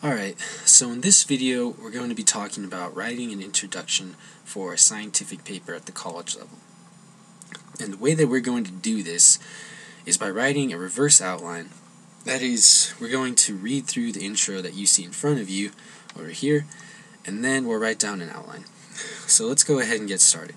Alright, so in this video we're going to be talking about writing an introduction for a scientific paper at the college level. And the way that we're going to do this is by writing a reverse outline. That is, we're going to read through the intro that you see in front of you over here, and then we'll write down an outline. So let's go ahead and get started.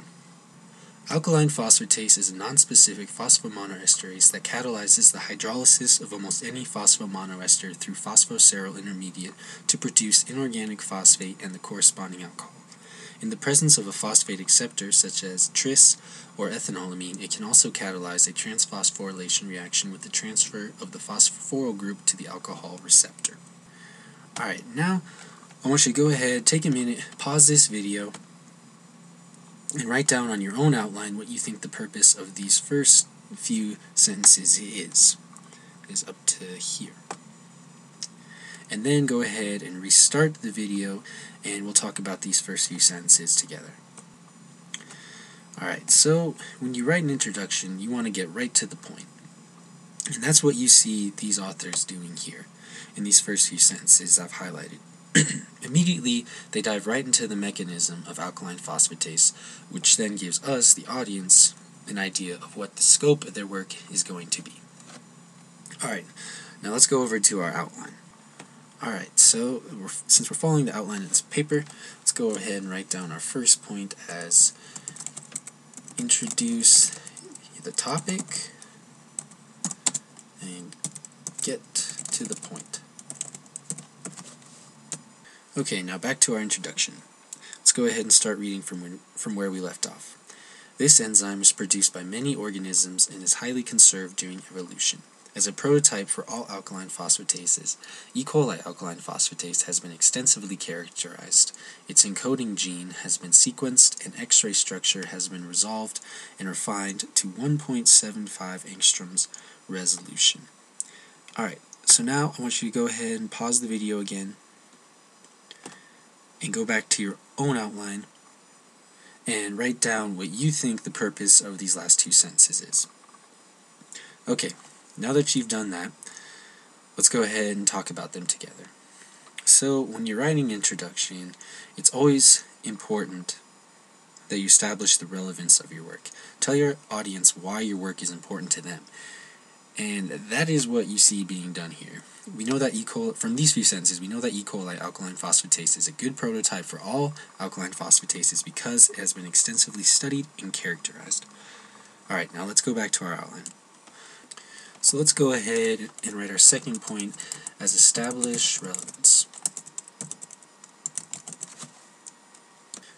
Alkaline phosphatase is a nonspecific phosphomonoesterase that catalyzes the hydrolysis of almost any phosphomonoester through phosphoserol intermediate to produce inorganic phosphate and the corresponding alcohol. In the presence of a phosphate acceptor, such as tris or ethanolamine, it can also catalyze a transphosphorylation reaction with the transfer of the phosphoryl group to the alcohol receptor. Alright, now I want you to go ahead, take a minute, pause this video, and write down on your own outline what you think the purpose of these first few sentences is up to here. And then go ahead and restart the video and we'll talk about these first few sentences together. Alright, so when you write an introduction, you want to get right to the point. And that's what you see these authors doing here in these first few sentences I've highlighted. Immediately, they dive right into the mechanism of alkaline phosphatase, which then gives us, the audience, an idea of what the scope of their work is going to be. Alright, now let's go over to our outline. Alright, so since we're following the outline of this paper, let's go ahead and write down our first point as introduce the topic and get to the point. Okay, now back to our introduction. Let's go ahead and start reading from where we left off. This enzyme is produced by many organisms and is highly conserved during evolution. As a prototype for all alkaline phosphatases, E. coli alkaline phosphatase has been extensively characterized. Its encoding gene has been sequenced and X-ray structure has been resolved and refined to 1.75 angstroms resolution. Alright, so now I want you to go ahead and pause the video again and go back to your own outline and write down what you think the purpose of these last two sentences is. Okay, now that you've done that, let's go ahead and talk about them together. So when you're writing an introduction, it's always important that you establish the relevance of your work. Tell your audience why your work is important to them. And that is what you see being done here. We know that from these few sentences, we know that E. coli alkaline phosphatase is a good prototype for all alkaline phosphatases because it has been extensively studied and characterized. Alright, now let's go back to our outline. So let's go ahead and write our second point as establish relevance.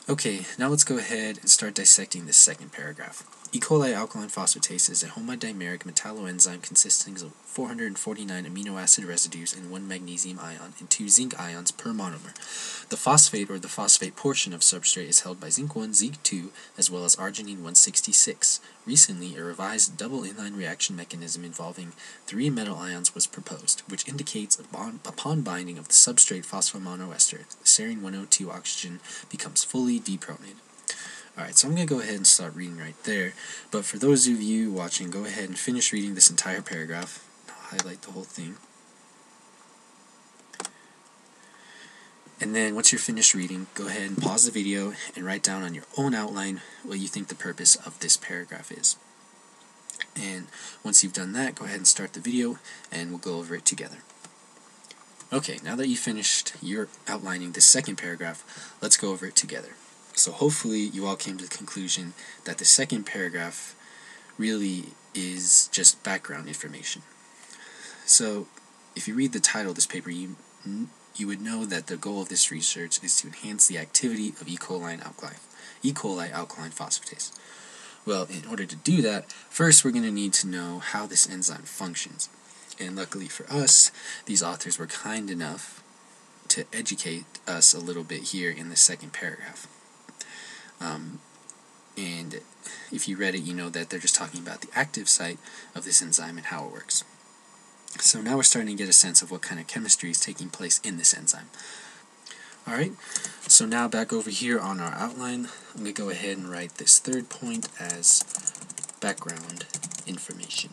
Okay, now let's go ahead and start dissecting this second paragraph. E. coli alkaline phosphatase is a homodimeric metalloenzyme consisting of 449 amino acid residues and 1 magnesium ion and 2 zinc ions per monomer. The phosphate or the phosphate portion of substrate is held by zinc 1, zinc 2, as well as arginine 166. Recently, a revised double inline reaction mechanism involving 3 metal ions was proposed, which indicates upon binding of the substrate phosphomonoester, the serine 102 oxygen becomes fully deprotonated. Alright, so I'm going to go ahead and start reading right there, but for those of you watching, go ahead and finish reading this entire paragraph. I'll highlight the whole thing. And then, once you're finished reading, go ahead and pause the video and write down on your own outline what you think the purpose of this paragraph is. And once you've done that, go ahead and start the video, and we'll go over it together. Okay, now that you've finished your outlining this second paragraph, let's go over it together. So hopefully you all came to the conclusion that the second paragraph really is just background information. So if you read the title of this paper, you would know that the goal of this research is to enhance the activity of E. coli alkaline phosphatase. Well, in order to do that, first we're going to need to know how this enzyme functions. And luckily for us, these authors were kind enough to educate us a little bit here in the second paragraph. And if you read it, you know that they're just talking about the active site of this enzyme and how it works. So now we're starting to get a sense of what kind of chemistry is taking place in this enzyme. Alright, so now back over here on our outline, I'm going to go ahead and write this third point as background information.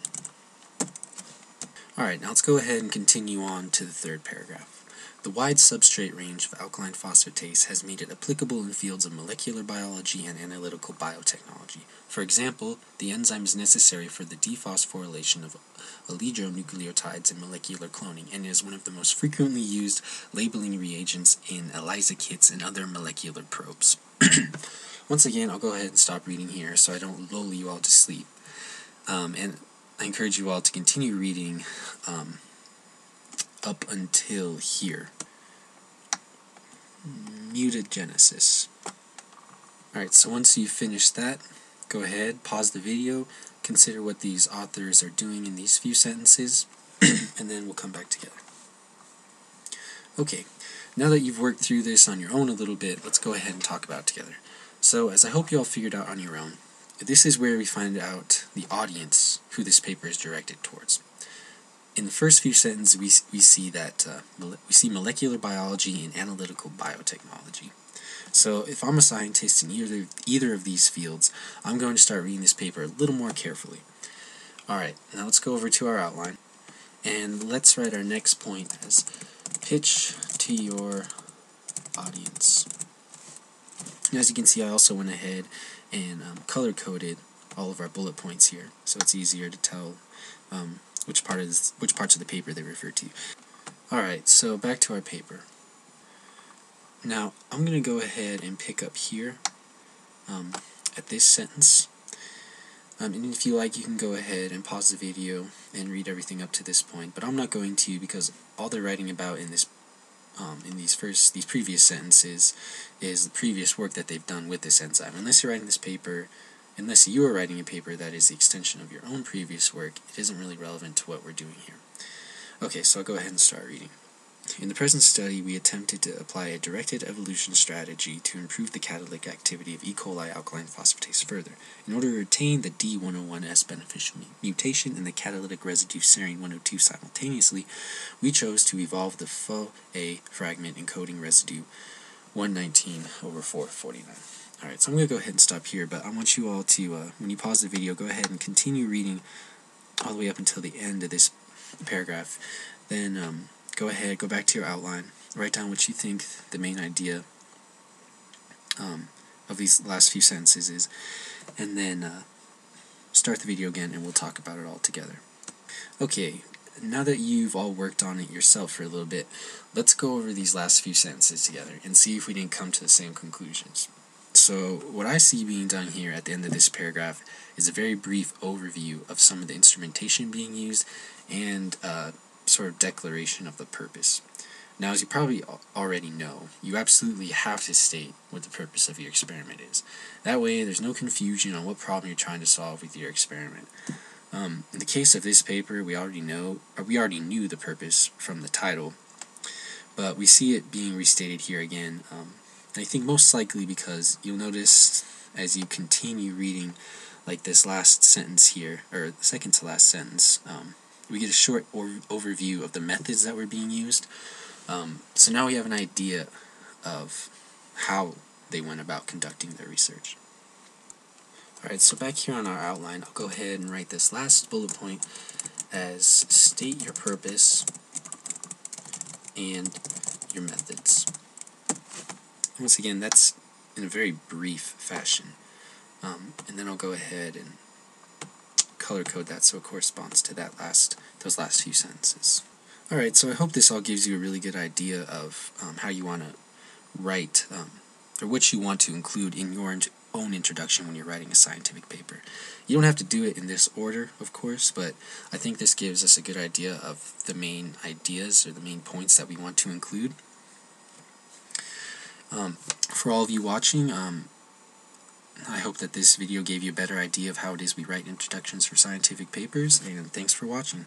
Alright, now let's go ahead and continue on to the third paragraph. The wide substrate range of alkaline phosphatase has made it applicable in fields of molecular biology and analytical biotechnology. For example, the enzyme is necessary for the dephosphorylation of oligonucleotides in molecular cloning and is one of the most frequently used labeling reagents in ELISA kits and other molecular probes. Once again, I'll go ahead and stop reading here so I don't lull you all to sleep. And I encourage you all to continue reading up until here. Mutagenesis. Alright, so once you've finished that, go ahead, pause the video, consider what these authors are doing in these few sentences, and then we'll come back together. Okay, now that you've worked through this on your own a little bit, let's go ahead and talk about it together. So, as I hope you all figured out on your own, this is where we find out the audience who this paper is directed towards. In the first few sentences, we see that we see molecular biology and analytical biotechnology. So if I'm a scientist in either of these fields, I'm going to start reading this paper a little more carefully. Alright, now let's go over to our outline, and let's write our next point as pitch to your audience. And as you can see, I also went ahead and color-coded all of our bullet points here, so it's easier to tell which parts of the paper they refer to. Alright, so back to our paper. Now, I'm going to go ahead and pick up here at this sentence. And if you like, you can go ahead and pause the video and read everything up to this point, but I'm not going to, because all they're writing about in this these previous sentences is the previous work that they've done with this enzyme. Unless you are writing a paper that is the extension of your own previous work, it isn't really relevant to what we're doing here. Okay, so I'll go ahead and start reading. In the present study, we attempted to apply a directed evolution strategy to improve the catalytic activity of E. coli alkaline phosphatase further. In order to retain the D101S beneficial mutation in the catalytic residue serine 102 simultaneously, we chose to evolve the Pho-A fragment encoding residue 119/449. Alright, so I'm going to go ahead and stop here, but I want you all to, when you pause the video, go ahead and continue reading all the way up until the end of this paragraph. Then, go ahead, go back to your outline, write down what you think the main idea of these last few sentences is, and then start the video again and we'll talk about it all together. Okay, now that you've all worked on it yourself for a little bit, let's go over these last few sentences together and see if we didn't come to the same conclusions. So what I see being done here at the end of this paragraph is a very brief overview of some of the instrumentation being used and sort of declaration of the purpose. Now, as you probably already know, you absolutely have to state what the purpose of your experiment is. That way, there's no confusion on what problem you're trying to solve with your experiment. In the case of this paper, we already knew the purpose from the title, but we see it being restated here again. I think most likely because you'll notice as you continue reading, like this last sentence here, or the second to last sentence, we get a short overview of the methods that were being used. So now we have an idea of how they went about conducting their research. Alright, so back here on our outline, I'll go ahead and write this last bullet point as state your purpose and your methods. Once again, that's in a very brief fashion. And then I'll go ahead and color code that so it corresponds to those last few sentences. Alright, so I hope this all gives you a really good idea of how you want to write, or what you want to include in your own introduction when you're writing a scientific paper. You don't have to do it in this order, of course, but I think this gives us a good idea of the main ideas or the main points that we want to include. For all of you watching, I hope that this video gave you a better idea of how it is we write introductions for scientific papers, and thanks for watching.